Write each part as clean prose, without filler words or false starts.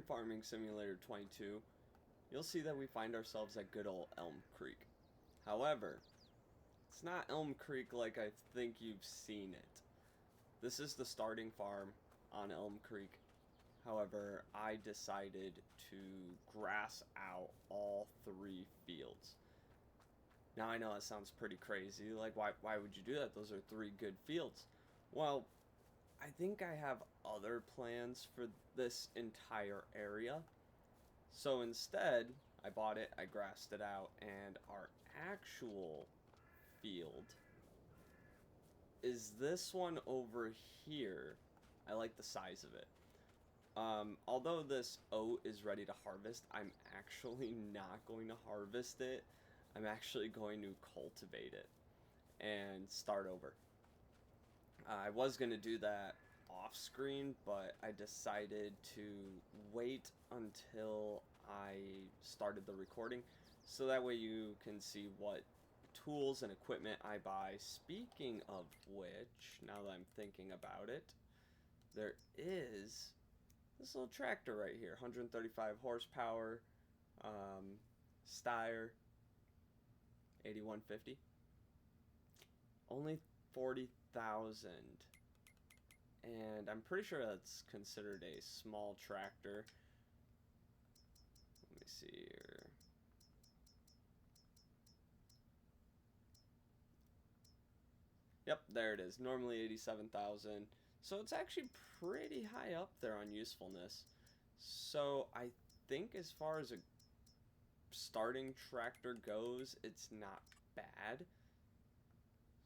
Farming Simulator 22, you'll see that we find ourselves at good old Elm Creek. However, it's not Elm Creek like I think you've seen it. This is the starting farm on Elm Creek. However, I decided to grass out all 3 fields. Now I know that sounds pretty crazy, like why would you do that? Those are 3 good fields. Well, I think I have other plans for this entire area. So instead, I bought it, I grassed it out, and our actual field is this one over here. I like the size of it. Although this oat is ready to harvest, I'm actually not going to harvest it. I'm actually going to cultivate it and start over. I was going to do that off screen, but I decided to wait until I started the recording so that way you can see what tools and equipment I buy. Speaking of which, now that I'm thinking about it, there is this little tractor right here, 135 horsepower, Steyr 8150, only 40,000, and I'm pretty sure that's considered a small tractor. Let me see here. Yep, there it is. Normally 87,000. So it's actually pretty high up there on usefulness. So I think as far as a starting tractor goes, it's not bad.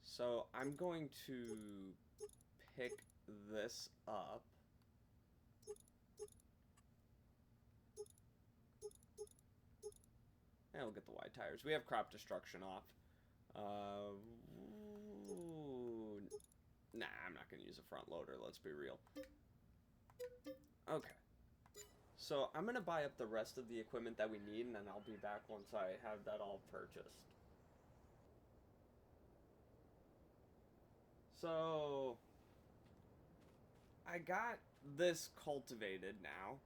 So I'm going to pick this up. And we'll get the wide tires. We have crop destruction off. Nah, I'm not going to use a front loader, let's be real. Okay. So I'm going to buy up the rest of the equipment that we need, and then I'll be back once I have that all purchased. So I got this cultivated now.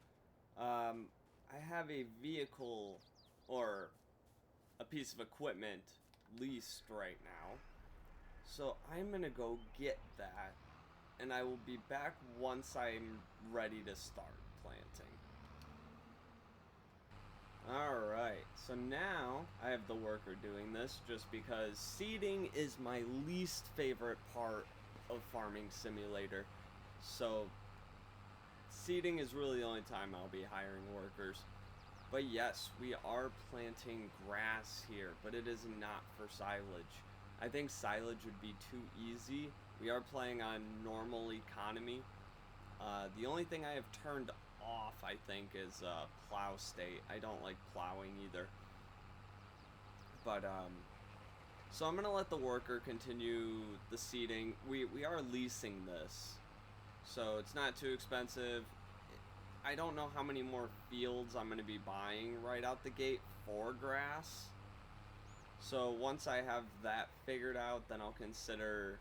I have a vehicle or a piece of equipment leased right now. So I'm going to go get that, and I will be back once I'm ready to start planting. Alright, so now I have the worker doing this just because seeding is my least favorite part of Farming Simulator. So seeding is really the only time I'll be hiring workers. But yes, we are planting grass here, but it is not for silage. I think silage would be too easy. We are playing on normal economy. The only thing I have turned off, I think, is plow state. I don't like plowing either. But, so I'm going to let the worker continue the seeding. We are leasing this, so it's not too expensive. I don't know how many more fields I'm going to be buying right out the gate for grass. So once I have that figured out, then I'll consider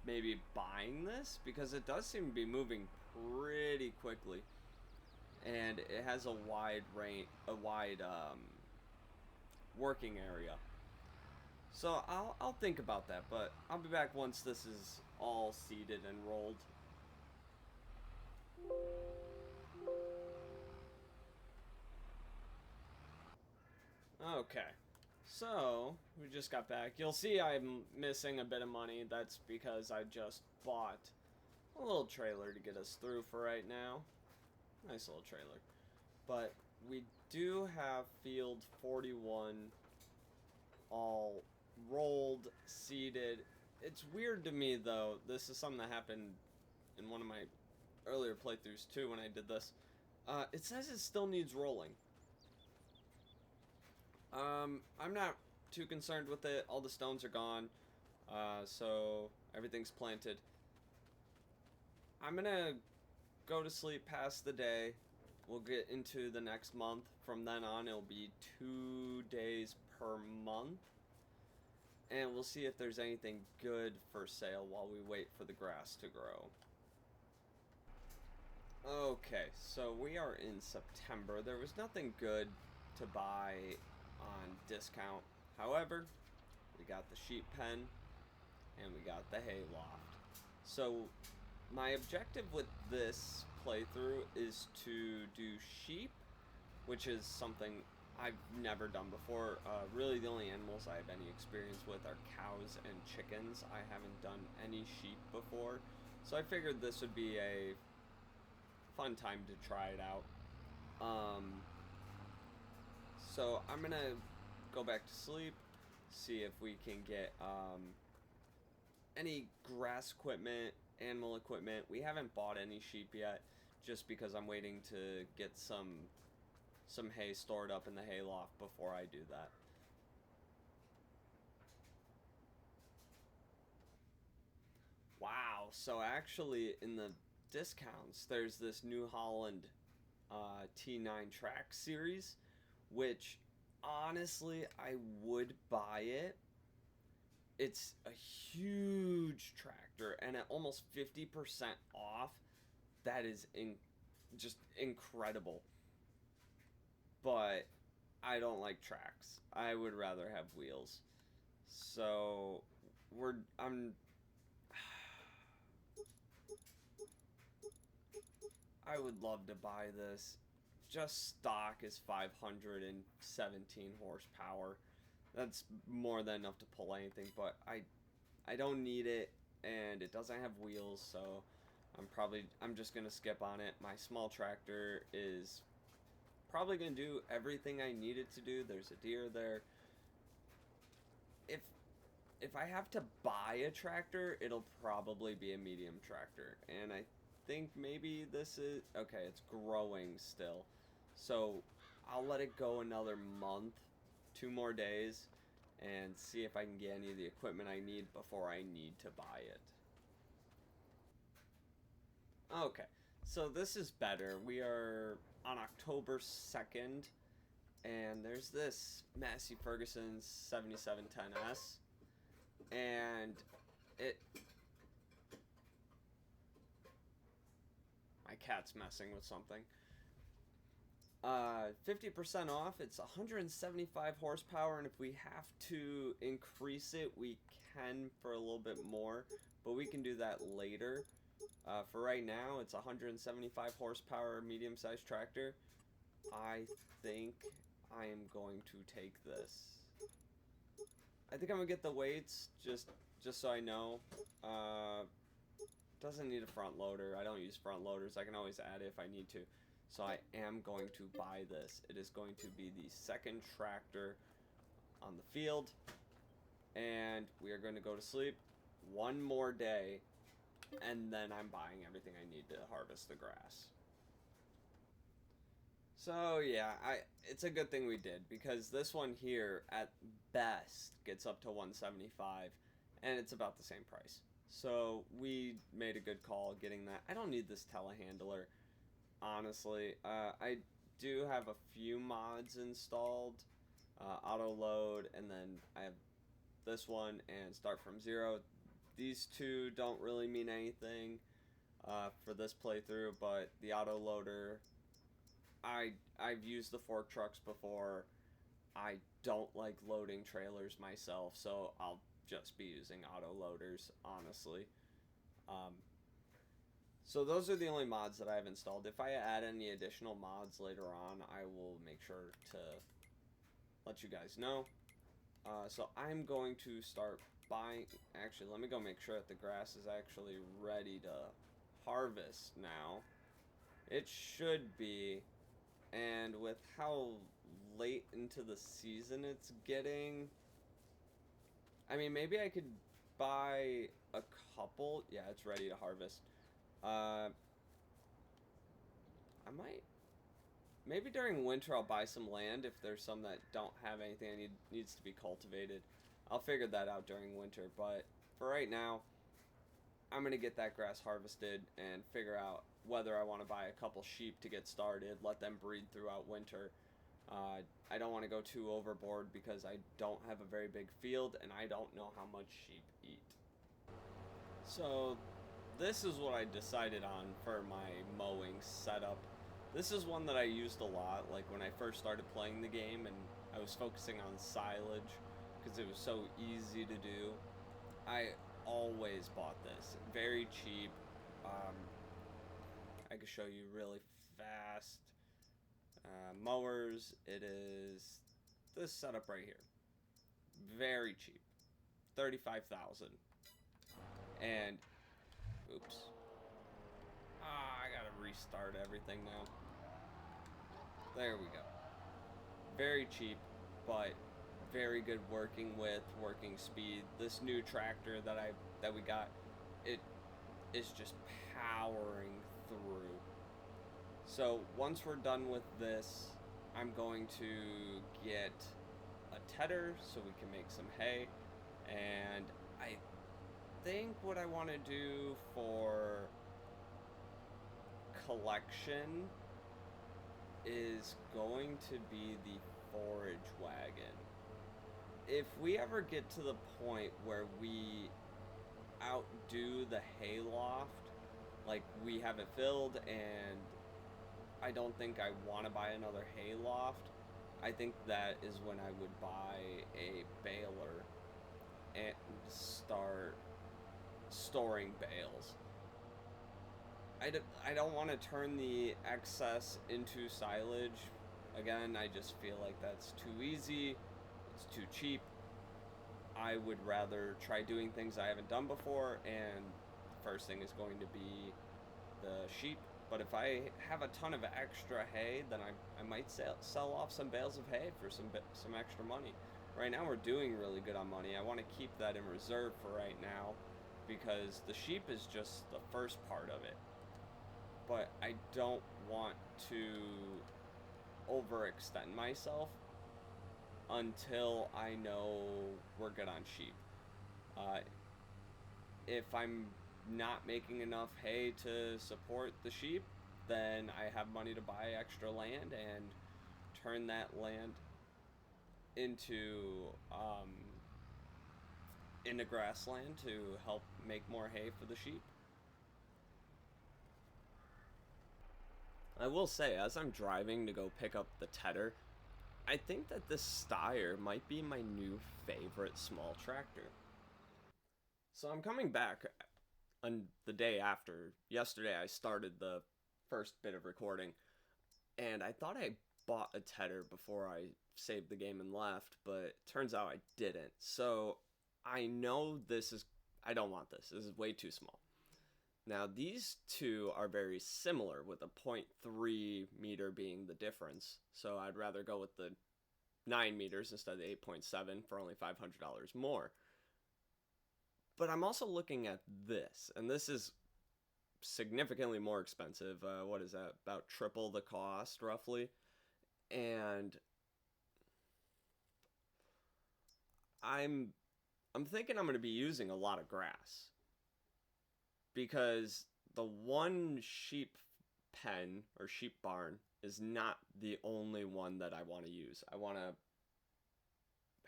maybe buying this, because it does seem to be moving pretty quickly, and it has a wide range, working area. So I'll think about that, but I'll be back once this is all seeded and rolled. Okay, so we just got back. You'll see I'm missing a bit of money. That's because I just bought a little trailer to get us through for right now. Nice little trailer. But we do have field 41 all rolled, seeded. It's weird to me, though. This is something that happened in one of my earlier playthroughs, too, when I did this. It says it still needs rolling. I'm not too concerned with it. All the stones are gone. So everything's planted. I'm gonna go to sleep past the day. We'll get into the next month. From then on, it'll be 2 days per month. And we'll see if there's anything good for sale while we wait for the grass to grow. Okay, so we are in September. There was nothing good to buy on discount. However, we got the sheep pen and we got the hay loft. So my objective with this playthrough is to do sheep, which is something I've never done before. Really, the only animals I have any experience with are cows and chickens. I haven't done any sheep before, so I figured this would be a fun time to try it out. So I'm gonna go back to sleep, see if we can get any grass equipment, animal equipment. We haven't bought any sheep yet, just because I'm waiting to get some hay stored up in the hay loft before I do that. Wow, so actually in the discounts, there's this New Holland T9 track series, which honestly I would buy it. It's a huge tractor and at almost 50% off. That is just incredible. But I don't like tracks. I would rather have wheels. So I'm I would love to buy this. Just stock is 517 horsepower. That's more than enough to pull anything, but I don't need it, and it doesn't have wheels, so I'm just gonna skip on it. My small tractor is probably gonna do everything I need it to do. There's a deer there. If if I have to buy a tractor, it'll probably be a medium tractor, and I think maybe this is okay. It's growing still, so I'll let it go another month, 2 more days, and see if I can get any of the equipment I need before I need to buy it. Okay, so this is better. We are on October 2nd, and there's this Massey Ferguson 7710S, and it. My cat's messing with something. 50% off. It's 175 horsepower, and if we have to increase it, we can for a little bit more, but we can do that later. For right now, it's 175 horsepower medium-sized tractor. I think I am going to take this. I think I'm gonna get the weights just so I know. Doesn't need a front loader. I don't use front loaders. I can always add it if I need to. So I am going to buy this. It is going to be the second tractor on the field, and we are going to go to sleep one more day, and then I'm buying everything I need to harvest the grass. So yeah, it's a good thing we did, because this one here at best gets up to 175, and it's about the same price. So we made a good call getting that. I don't need this telehandler, honestly. I do have a few mods installed, auto load, and then I have this one and start from zero. These two don't really mean anything for this playthrough, but the auto loader, I've used the fork trucks before. I don't like loading trailers myself, so I'll just be using auto loaders, honestly. Um, so those are the only mods that I have installed. If I add any additional mods later on, I will make sure to let you guys know. So I'm going to start buying. Actually, let me go make sure that the grass is actually ready to harvest now. It should be. And with how late into the season it's getting, I mean, maybe I could buy a couple. Yeah, it's ready to harvest. I might. Maybe during winter I'll buy some land if there's some that don't have anything that needs to be cultivated. I'll figure that out during winter, but for right now, I'm gonna get that grass harvested and figure out whether I want to buy a couple sheep to get started, let them breed throughout winter. I don't want to go too overboard because I don't have a very big field and I don't know how much sheep eat. So this is what I decided on for my mowing setup. This is one that I used a lot, like when I first started playing the game and I was focusing on silage because it was so easy to do. I always bought this. Very cheap. Um, I can show you really fast. Mowers, it is this setup right here. Very cheap. 35,000. And oops. I gotta restart everything now. There we go. Very cheap, but very good working width, working speed. This new tractor that we got, it is just powering through. So once we're done with this, I'm going to get a tedder so we can make some hay, and I think what I want to do for collection is going to be the forage wagon. If we ever get to the point where we outdo the hayloft, like we have it filled and I don't think I want to buy another hayloft, I think that is when I would buy a baler and start storing bales. I don't want to turn the excess into silage. Again, I just feel like that's too easy. It's too cheap. I would rather try doing things I haven't done before, and the first thing is going to be the sheep. But if I have a ton of extra hay, then I might sell off some bales of hay for some extra money. Right now we're doing really good on money. I want to keep that in reserve for right now because the sheep is just the first part of it. But I don't want to overextend myself until I know we're good on sheep. If I'm not making enough hay to support the sheep, then I have money to buy extra land and turn that land into into grassland to help make more hay for the sheep. I will say, as I'm driving to go pick up the tedder, I think that this Steyr might be my new favorite small tractor. So I'm coming back on the day after. Yesterday I started the first bit of recording, and I thought I bought a tedder before I saved the game and left, but turns out I didn't. So I know this is... I don't want this. This is way too small. Now, these two are very similar, with a 0.3 meter being the difference. So I'd rather go with the 9 meters instead of the 8.7 for only $500 more. But I'm also looking at this, and this is significantly more expensive. What is that? About triple the cost, roughly. And I'm thinking I'm going to be using a lot of grass, because the one sheep pen or sheep barn is not the only one that I want to use. I want to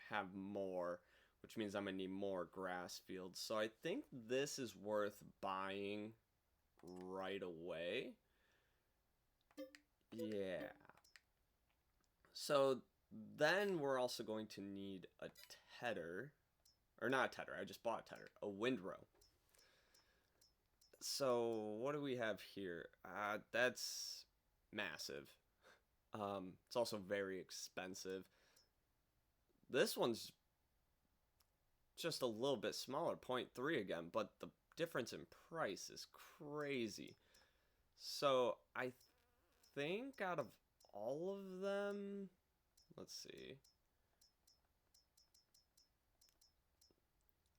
have more, which means I'm going to need more grass fields. So I think this is worth buying right away. Yeah. So then we're also going to need a tedder. Or not a tedder, I just bought a tedder. A windrow. So what do we have here? That's massive. It's also very expensive. This one's just a little bit smaller, 0.3 again, but the difference in price is crazy. So I think out of all of them, let's see.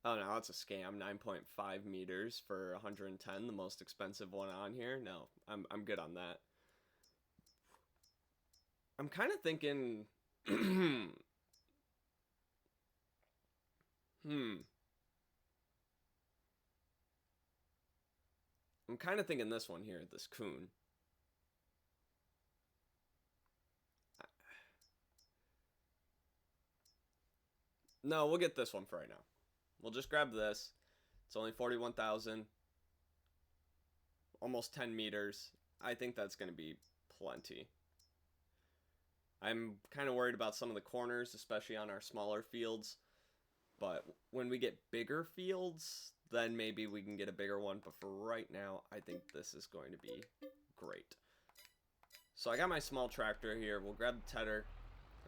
Oh no, that's a scam. 9.5 meters for 110, the most expensive one on here. No, I'm good on that. I'm kind of thinking I'm kind of thinking this one here, this Kuhn. No, we'll get this one for right now. We'll just grab this. It's only 41,000. almost 10 meters. I think that's going to be plenty. I'm kind of worried about some of the corners, especially on our smaller fields. But when we get bigger fields, then maybe we can get a bigger one. But for right now, I think this is going to be great. So I got my small tractor here. We'll grab the tedder.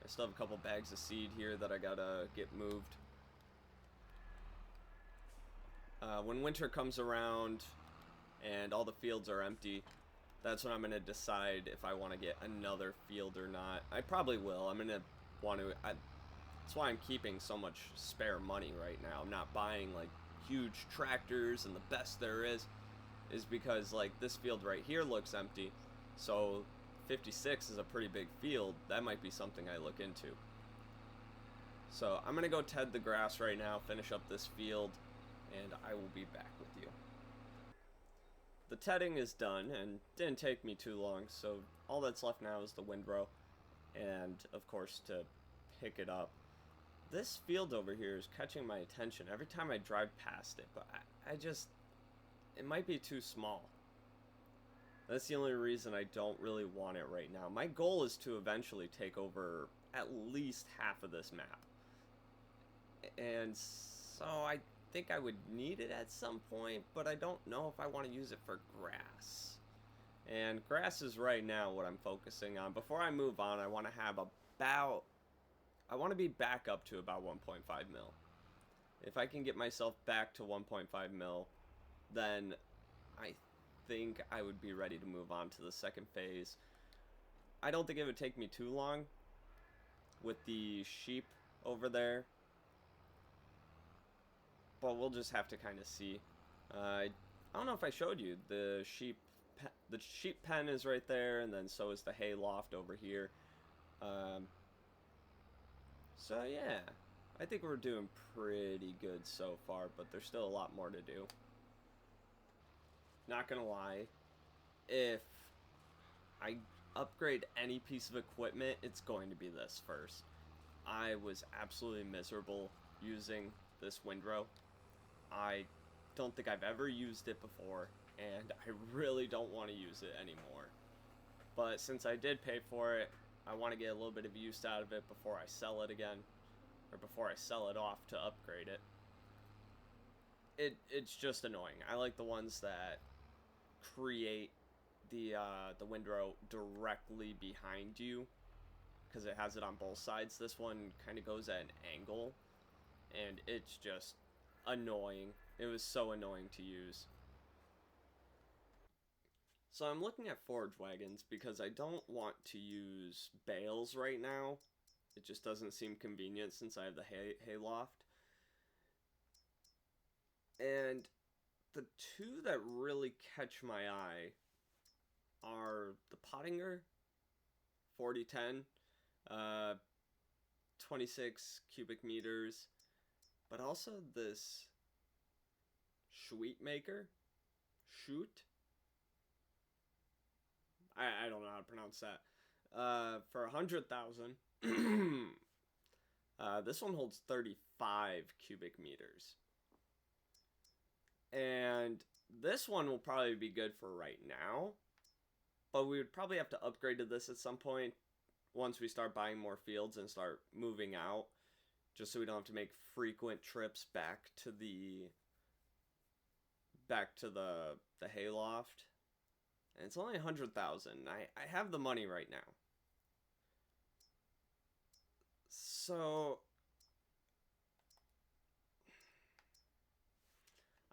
I still have a couple bags of seed here that I gotta get moved. When winter comes around and all the fields are empty, that's when I'm going to decide if I want to get another field or not. I probably will. I'm going to want to... that's why I'm keeping so much spare money right now. I'm not buying, like, huge tractors and the best there is because, like, this field right here looks empty. So 56 is a pretty big field. That might be something I look into. So I'm going to go ted the grass right now, finish up this field, and I will be back with you. The tedding is done and didn't take me too long, so all that's left now is the windrow and, of course, to pick it up. This field over here is catching my attention every time I drive past it, but I just... it might be too small. That's the only reason I don't really want it right now. My goal is to eventually take over at least half of this map. And so I think I would need it at some point, but I don't know if I want to use it for grass. And grass is right now what I'm focusing on. Before I move on, I want to have about... I want to be back up to about 1.5 mil. If I can get myself back to 1.5 mil, then I think I would be ready to move on to the second phase. I don't think it would take me too long with the sheep over there, but we'll just have to kind of see. I don't know if I showed you the sheep pen is right there, and then so is the hay loft over here. So yeah, I think we're doing pretty good so far, but there's still a lot more to do. Not gonna lie, if I upgrade any piece of equipment, it's going to be this first. I was absolutely miserable using this windrow. I don't think I've ever used it before, and I really don't want to use it anymore. But since I did pay for it, I want to get a little bit of use out of it before I sell it again, or before I sell it off to upgrade it. It's just annoying. I like the ones that create the windrow directly behind you, because it has it on both sides. This one kind of goes at an angle, and it's just annoying. It was so annoying to use. So I'm looking at forage wagons because I don't want to use bales right now. It just doesn't seem convenient since I have the hay loft. And the two that really catch my eye are the Pottinger 4010, 26 cubic meters, but also this Schweetmaker, I don't know how to pronounce that. For 100,000, this one holds 35 cubic meters. And this one will probably be good for right now, but we would probably have to upgrade to this at some point once we start buying more fields and start moving out, just so we don't have to make frequent trips back to the hayloft. And it's only 100,000. I have the money right now. So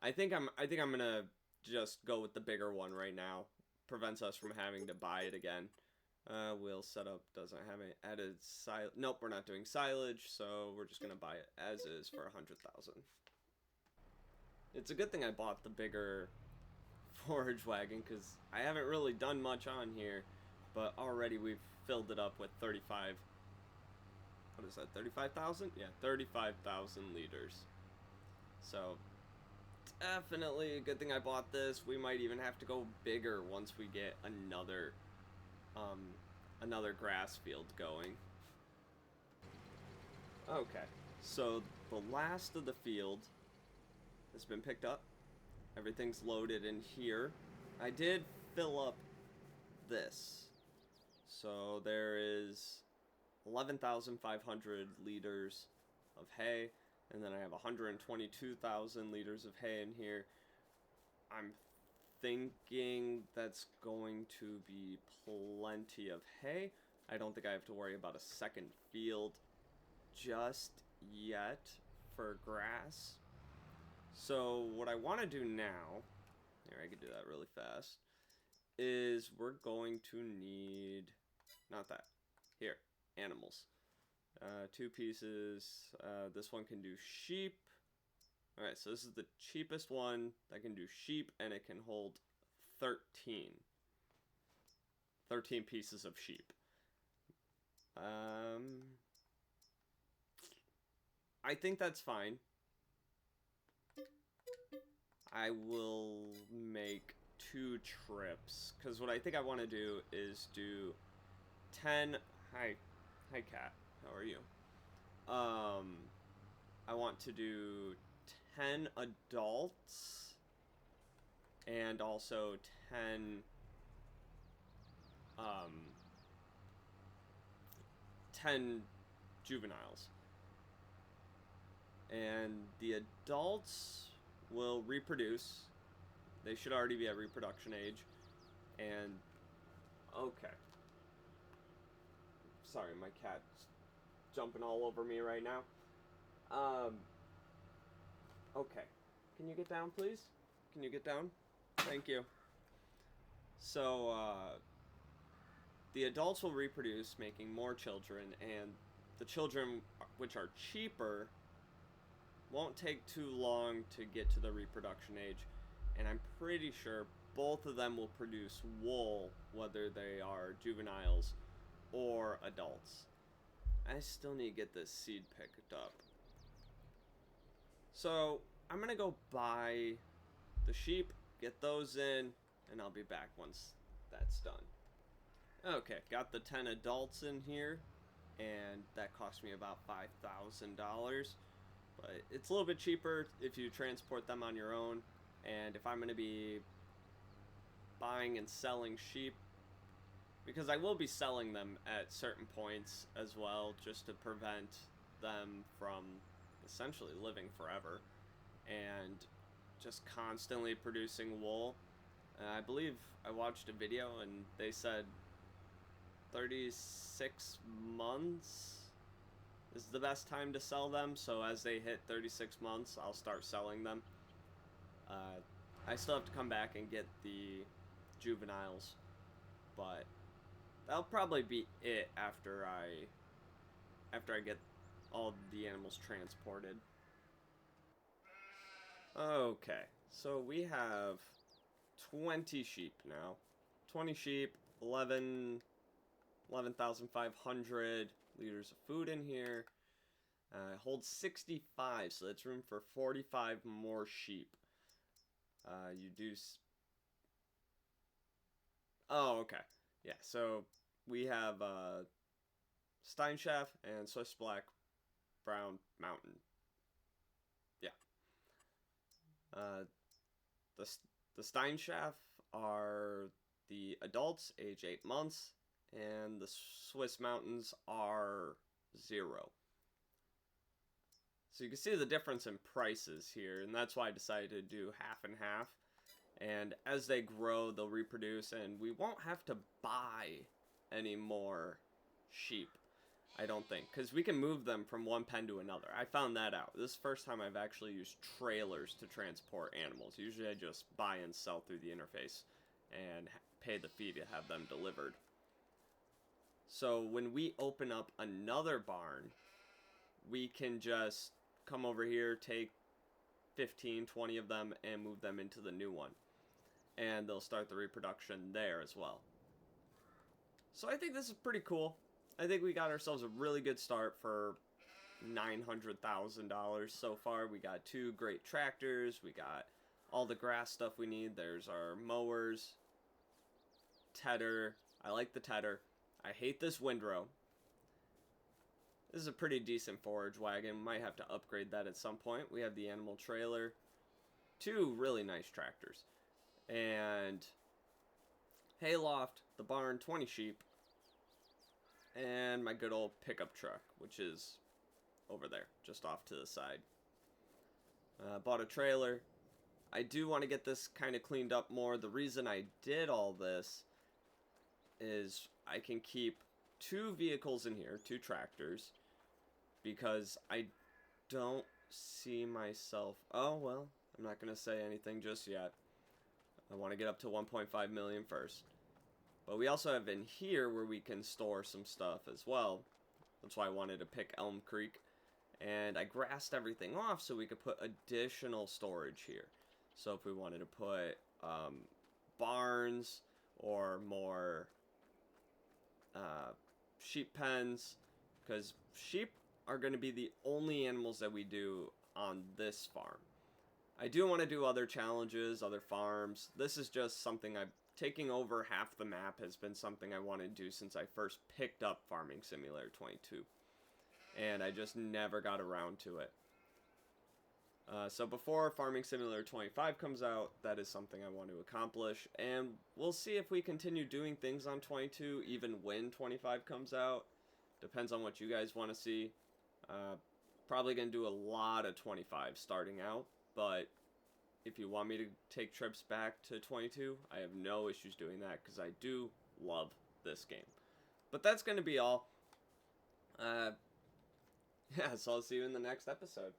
I think I'm gonna just go with the bigger one right now. Prevents us from having to buy it again. Wheel setup doesn't have any added silage. Nope, we're not doing silage, so we're just gonna buy it as is for 100,000. It's a good thing I bought the bigger forage wagon, because I haven't really done much on here, but already we've filled it up with 35. What is that? 35,000? Yeah, 35,000 liters. So definitely a good thing I bought this. We might even have to go bigger once we get another grass field going. Okay, so the last of the field has been picked up. Everything's loaded in here. I did fill up this. So there is 11,500 liters of hay, and then I have 122,000 liters of hay in here. I'm thinking that's going to be plenty of hay. I don't think I have to worry about a second field just yet for grass. So what I want to do now, here I can do that really fast, is we're going to need, not that, here, animals. 2 pieces. This one can do sheep. Alright, so this is the cheapest one that can do sheep, and it can hold 13. 13 pieces of sheep. I think that's fine. I will make 2 trips, because what I think I want to do is do 10... Hi cat, how are you? I want to do 10 adults and also 10 juveniles. And the adults will reproduce. They should already be at reproduction age. And okay. Sorry, my cat's jumping all over me right now. Okay. Can you get down, please? Can you get down? Thank you. So, the adults will reproduce, making more children, and the children, which are cheaper, won't take too long to get to the reproduction age, and I'm pretty sure both of them will produce wool, whether they are juveniles or adults. I still need to get this seed picked up. So, I'm gonna go buy the sheep, get those in, and I'll be back once that's done. Okay, got the 10 adults in here, and that cost me about $5,000. But it's a little bit cheaper if you transport them on your own, and if I'm going to be buying and selling sheep, because I will be selling them at certain points as well, just to prevent them from essentially living forever and just constantly producing wool. I believe I watched a video and they said 36 months is the best time to sell them, so as they hit 36 months, I'll start selling them. I still have to come back and get the juveniles, but that'll probably be it after I get all the animals transported. Okay, so we have 20 sheep now. 20 sheep, 11,500 liters of food in here. Holds 65, so that's room for 45 more sheep. You do... Oh, okay. Yeah, so we have Steinschaft and Swiss Black Brown Mountain. Yeah. The Steinschaft are the adults, age 8 months, and the Swiss Mountains are 0. So you can see the difference in prices here, and that's why I decided to do half and half. And as they grow, they'll reproduce, and we won't have to buy any more sheep, I don't think, because we can move them from one pen to another. I found that out. This is the first time I've actually used trailers to transport animals. Usually I just buy and sell through the interface and pay the fee to have them delivered. So when we open up another barn, we can just come over here, take 15, 20 of them, and move them into the new one. And they'll start the reproduction there as well. So I think this is pretty cool. I think we got ourselves a really good start for $900,000 so far. We got 2 great tractors. We got all the grass stuff we need. There's our mowers. Tedder. I like the tedder. I hate this windrow. This is a pretty decent forage wagon. Might have to upgrade that at some point. We have the animal trailer. 2 really nice tractors. And hayloft, the barn, 20 sheep, and my good old pickup truck, which is over there, just off to the side. Bought a trailer. I do want to get this kind of cleaned up more. The reason I did all this is I can keep 2 vehicles in here, 2 tractors, because I don't see myself... Oh, well, I'm not going to say anything just yet. I want to get up to 1.5 million first. But we also have in here where we can store some stuff as well. That's why I wanted to pick Elm Creek. And I grassed everything off so we could put additional storage here. So if we wanted to put barns or more sheep pens, because sheep are going to be the only animals that we do on this farm. I do want to do other challenges, other farms. This is just something taking over half the map has been something I wanted to do since I first picked up Farming Simulator 22. And I just never got around to it. So before Farming Simulator 25 comes out, that is something I want to accomplish. And we'll see if we continue doing things on 22 even when 25 comes out. Depends on what you guys want to see. Probably going to do a lot of 25 starting out. But if you want me to take trips back to 22, I have no issues doing that because I do love this game. But that's going to be all. Yeah, so I'll see you in the next episode.